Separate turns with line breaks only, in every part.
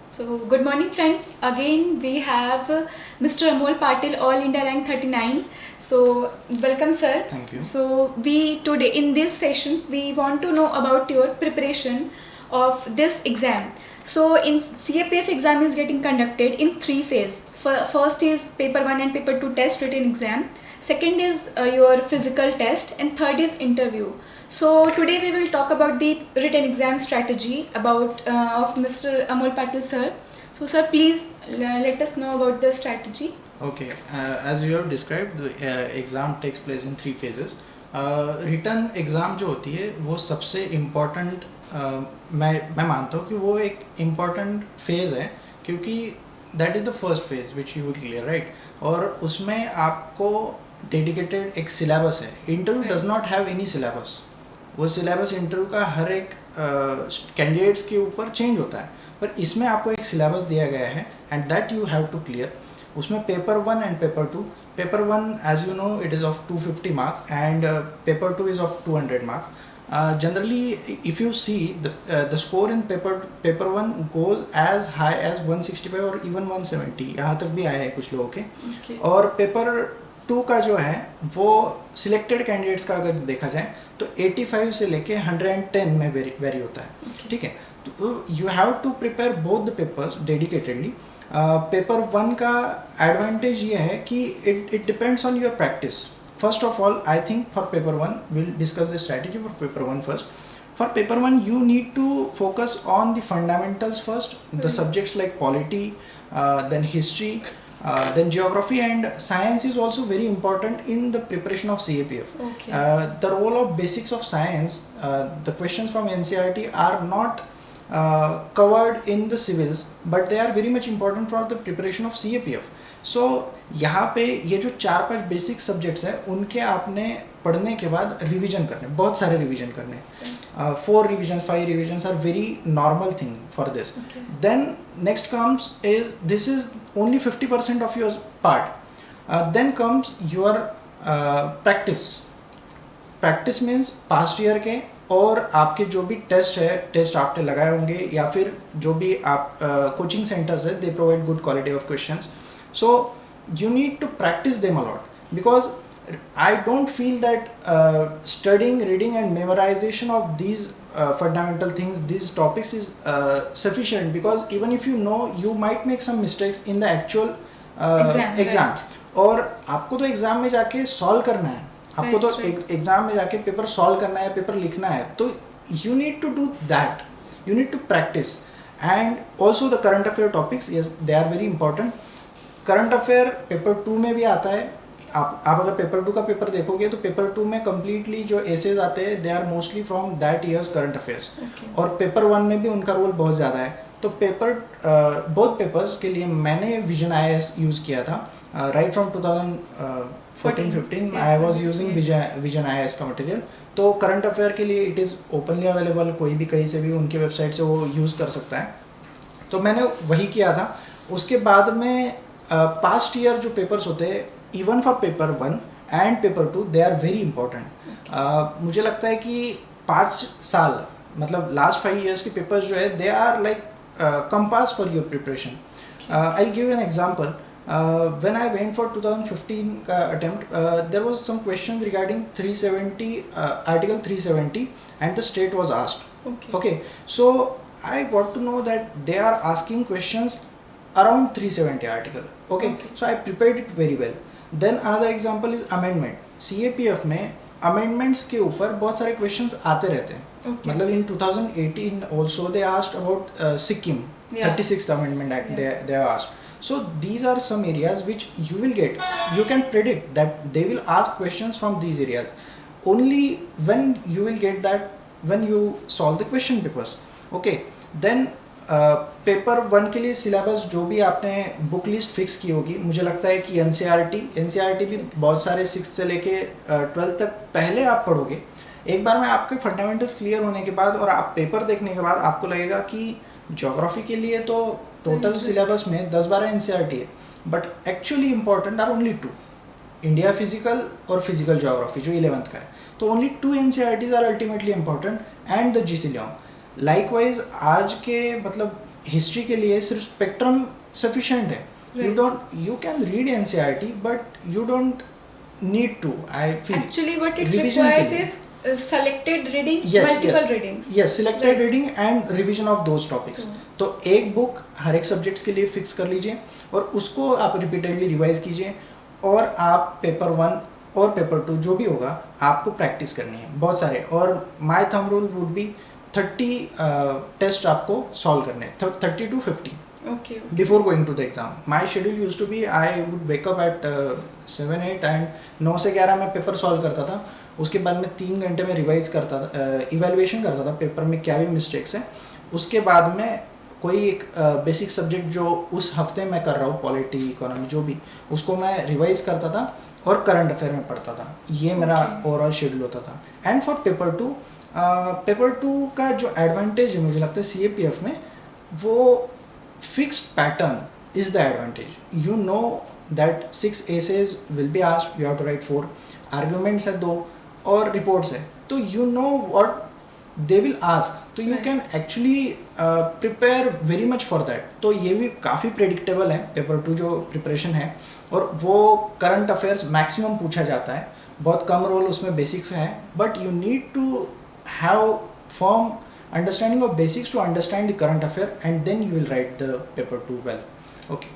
So, good morning, friends. Again, we have Mr. Amol Patil, All India Rank 39. So, welcome, sir.
Thank you.
So, we today in these sessions we want to know about your preparation of this exam. So, in CAPF exam is getting conducted in three phases. First is paper 1 and paper 2 test written exam. Second is your physical test, and third is interview. So today we will talk about the written exam strategy about of Mr. Amol Patil sir. So sir, please let us know about the strategy.
Okay, as you have described, the exam takes place in three phases. Written exam जो होती है वो सबसे important मैं मानता हूँ कि वो एक इम्पोर्टेंट फेज है क्योंकि that is the first phase which you will clear right और उसमें आपको डेडिकेटेड एक सिलेबस है. Interview does not have any syllabus. वो सिलेबस इंटरव्यू का हर एक कैंडिडेट्स के ऊपर चेंज होता है पर इसमें आपको एक सिलेबस दिया गया है and that you have to clear. उसमें paper 1 and paper 2. Paper 1 as you know it is of 250 marks and paper 2 is of 200 marks. Generally if you see the score in paper 1 goes as high as 165 और even 170 यहाँ तक भी आया है कुछ लोगों के. और पेपर 2 का जो है वो सिलेक्टेड कैंडिडेट्स का अगर देखा जाए तो 85 से लेके 110 में वेरी होता है. ठीक है, तो you have to prepare both the papers dedicatedly. Paper 1 का एडवांटेज ये है कि it depends on your practice. First of all, I think for paper 1, we'll discuss the strategy for paper 1 first. For paper 1, you need to focus on the fundamentals first, the subjects like polity, then history, then geography and science is also very important in the preparation of CAPF.
Okay.
The role of basics of science, the questions from NCERT are not covered in the civils, but they are very much important for the preparation of CAPF. सो यहाँ पे ये जो 4-5 basic subjects हैं उनके आपने पढ़ने के बाद रिवीजन करने, बहुत सारे रिवीजन करने. 4 revision 5 revision are very normal thing for this. Then next comes is this is only 50% of your part. Then comes your practice. Practice means past year के और आपके जो भी टेस्ट आपने लगाए होंगे या फिर जो भी आप कोचिंग सेंटर्स है they provide good quality of questions. So you need to practice them a lot because I don't feel that studying, reading and memorization of these fundamental things, these topics is sufficient because even if you know, you might make some mistakes in the actual exam. और आपको तो exam में जाके solve करना है, आपको तो exam में जाके पेपर सॉल्व करना है, पेपर लिखना है, तो you need to do that. You need to practice and also the current affair topics, yes, they are very important. Current affair paper 2 में भी आता है. आप अगर पेपर 2 का पेपर देखोगे तो पेपर 2 में कम्प्लीटली जो एसेज आते हैं they are mostly from that years current affairs. और पेपर 1 में भी उनका रोल बहुत ज़्यादा है. तो पेपर बोथ पेपर्स के लिए मैंने विजन IAS यूज़ किया था. Right from 2014-15 I was using vision IAS का मटेरियल. तो करंट अफेयर के लिए इट इज़ ओपनली अवेलेबल, कोई भी कहीं से भी उनके वेबसाइट से वो यूज़ कर सकता है. तो मैंने वही किया था. उसके बाद में पास्ट ईयर जो पेपर्स होते हैं even for paper 1 and paper 2 they are very important. मुझे लगता है कि 5 साल मतलब लास्ट 5 इयर्स के पेपर्स जो है they are like compass for your preparation. I will give an example. When I went for 2015 का attempt there was some question regarding 370 article 370 and the state was asked. Okay, so I got to know that they are asking questions around 370 article. Okay, so I prepared it very well. Then another example is amendment. CAPF में amendments के ऊपर बहुत सारे questions आते रहते हैं. मतलब in 2018 also they asked about Sikkim 36th Amendment Act. They are asked. So these are some areas which you will get. You can predict that they will ask questions from these areas. Only when you will get that when you solve the question papers. Okay, then paper 1 के लिए syllabus जो भी आपने book list fix की होगी, मुझे लगता है कि एनसीईआरटी भी बहुत सारे 6 से लेके 12 तक पहले आप पढ़ोगे. एक बार में आपके फंडामेंटल्स क्लियर होने के बाद और आप पेपर देखने के बाद आपको लगेगा कि ज्योग्राफी के लिए तो टोटल सिलेबस में 10-12 एनसीईआरटी है, but actually important are only 2, India physical और फिजिकल ज्योग्राफी जो 11th का है. तो ओनली 2 NCERTs are ultimately important and the G C Leong. Likewise आज के मतलब हिस्ट्री के लिए सिर्फ स्पेक्ट्रम सफिशिएंट है. You can read NCERT, but you don't need to, I feel.
Actually, what it
Revision
requires
के लिए.
is selected reading,
Yes,
multiple
yes.
readings.
Yes, selected
Right.
reading and revision of those topics.
So-
तो एक book हर एक subjects के लिए fix कर लीजिए और उसको आप रिपीटेडली रिवाइज कीजिए, और आप पेपर 1 और पेपर 2 जो भी होगा आपको प्रैक्टिस करनी है बहुत सारे. और my thumb rule would be 30 test आपको सॉल्व करने हैं, 30 to 50
Okay.
before going to the exam. My schedule used to be I would wake up at 7-8 and 9 से 11 में पेपर सॉल्व करता था. उसके बाद में 3 घंटे में रिवाइज करता था, इवेल्युएशन करता था पेपर में क्या भी मिस्टेक्स हैं. उसके बाद में कोई एक बेसिक सब्जेक्ट जो उस हफ्ते मैं कर रहा हूँ, पॉलिटी इकोनॉमी जो भी, उसको मैं रिवाइज करता था और करंट अफेयर में पढ़ता था. ये मेरा ओवरऑल शेड्यूल होता था. एंड फॉर पेपर टू का जो एडवांटेज है मुझे लगता है CAPF में, वो fixed pattern is the advantage. You know that 6 essays will be asked, you have to write 4 arguments है 2 और reports है, तो you know what they will ask, तो you
Right.
can actually prepare very much for that. तो ये भी काफ़ी predictable है पेपर 2 जो प्रिपरेशन है, और वो करंट अफेयर्स मैक्सिमम पूछा जाता है, बहुत कम रोल उसमें बेसिक्स है, but you need to have form understanding of basics to understand the current affair, and then you will write the paper 2 well. Okay.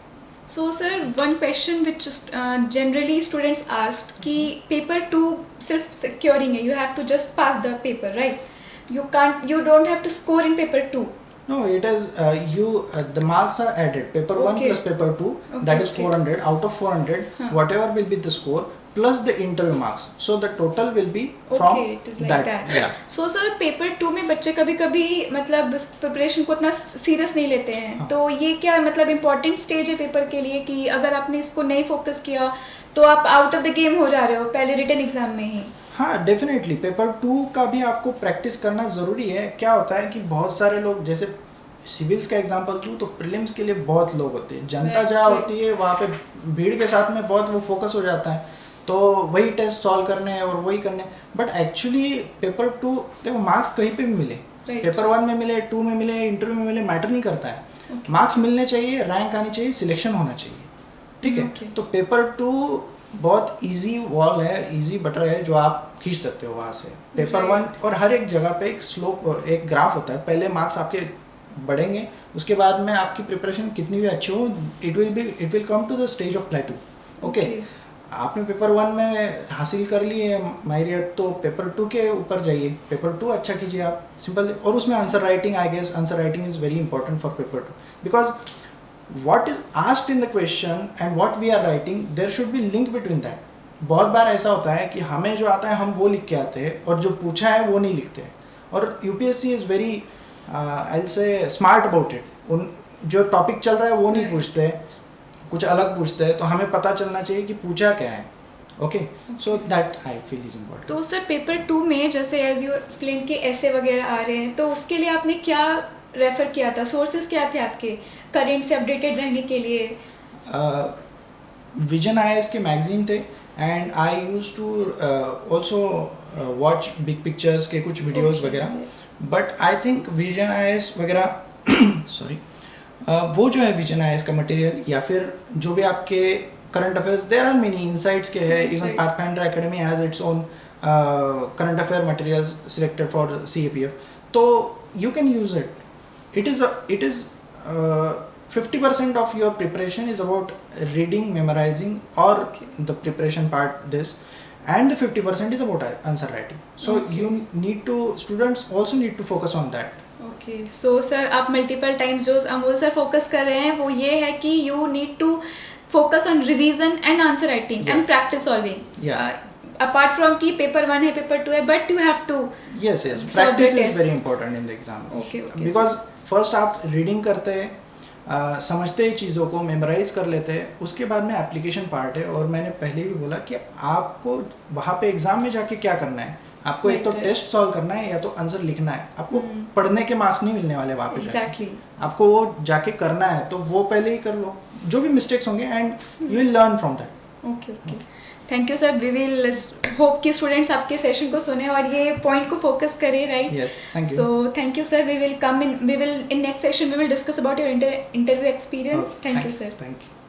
So sir, one question which generally students asked कि paper 2 सिर्फ securing है, you have to just pass the paper, right? You don't have to score in paper 2.
No, it is the marks are added. Paper 1
Okay.
plus paper 2,
Okay,
that is
okay.
400. Out of 400, whatever will be the score plus the interview marks. So the total will be from
Okay, it is like that.
Yeah.
So sir, paper 2 में बच्चे कभी कभी मतलब preparation को इतना serious नहीं लेते हैं.
हाँ.
तो ये क्या मतलब इम्पोर्टेंट स्टेज है पेपर के लिए कि अगर आपने इसको नहीं फोकस किया तो आप आउट ऑफ द गेम हो जा रहे हो पहले रिटन एग्जाम में ही.
हाँ, डेफिनेटली पेपर 2 का भी आपको प्रैक्टिस करना ज़रूरी है. क्या होता है कि बहुत सारे लोग, जैसे सिविल्स का एग्जांपल दूँ तो प्रीलिम्स के लिए बहुत लोग होते हैं, जनता
Right,
जहाँ
right.
होती है वहाँ पे भीड़ के साथ में बहुत वो फोकस हो जाता है, तो वही टेस्ट सॉल्व करने हैं और वही करने हैं. बट एक्चुअली पेपर 2 देखो, मार्क्स कहीं पे भी मिले,
Right.
पेपर 1 में मिले, 2 में मिले, इंटरव्यू में मिले, मैटर नहीं करता है.
Okay.
मार्क्स मिलने चाहिए, रैंक आनी चाहिए, सिलेक्शन होना चाहिए, ठीक है.
Okay.
तो पेपर 2 बहुत इजी वॉल है, इजी बटर है जो आप खींच सकते हो वहाँ से. Paper
Right.
1 और हर एक जगह पे एक स्लोप, एक ग्राफ होता है. पहले मार्क्स आपके बढ़ेंगे, उसके बाद में आपकी प्रिपरेशन कितनी भी अच्छी हो, it will come to the stage of plateau. Okay, आपने पेपर 1 में हासिल कर ली है माहिरियत, तो पेपर 2 के ऊपर जाइए, पेपर 2 अच्छा कीजिए आप, सिंपल. और उसमें answer writing, I guess answer writing is very important for paper 2, because what is asked in the question and what we are writing, there should be link between that. बहुत बार ऐसा होता है कि हमें जो आता है हम वो लिख के आते हैं, और जो पूछा है वो नहीं लिखते. और UPSC इज़ वेरी आई से स्मार्ट अबाउट इट. उन जो टॉपिक चल रहा है वो नहीं पूछते, कुछ अलग पूछते हैं, तो हमें पता चलना चाहिए कि पूछा क्या है. Okay, so that I feel is important.
तो सर पेपर 2 में जैसे एज यू एक्सप्लेन के ऐसे वगैरह आ रहे हैं, तो उसके लिए आपने क्या रेफर किया था, सोर्सेज क्या थे आपके करंट से अपडेटेड रहने के लिए?
विजन IAS के मैगजीन थे, and I use to also watch big pictures के कुछ वीडियोस
Okay,
वगैरह.
yes.
But I think vision IAS वगैरह सॉरी वो जो है विजन IAS का मटेरियल, या फिर जो भी आपके current affairs, there are many insights के है.
Right,
even
right.
Pathfinder Academy has its own current affair materials selected for CAPF, तो you can use it. It is 50% of your preparation is about reading, memorizing, or
Okay.
the preparation part this, and the 50% is about answer writing. So
Okay.
you need to, students also need to focus on that.
Okay, so sir आप multiple times जो Amol sir focus कर रहे हैं वो ये है कि you need to focus on revision and answer writing
Yeah.
And practice solving.
Yeah.
Apart from कि पेपर 1 है, पेपर 2 है, but you have to.
Yes.
Solve the
Practice is
test.
very important in the exam.
Okay,
Because first आप reading करते हैं, समझते हैं चीज़ों को, मेमोराइज कर लेते हैं, उसके बाद में एप्लीकेशन पार्ट है. और मैंने पहले भी बोला कि आपको वहाँ पे एग्जाम में जाके क्या करना है, आपको एक तो
Right.
टेस्ट सॉल्व करना है या तो आंसर लिखना है. आपको पढ़ने के मार्क्स नहीं मिलने वाले वहाँ पे जाके.
एग्जैक्टली.
आपको वो जाके करना है, तो वो पहले ही कर लो, जो भी मिस्टेक्स होंगे, and you will learn from that.
Okay okay, thank you sir. We will hope कि स्टूडेंट्स आपके सेशन को सुने और ये पॉइंट को फोकस करें, right?
Yes, thank you.
So thank you sir. We will in next session we will discuss about your interview experience.
Okay,
Thank you sir.
Thank you.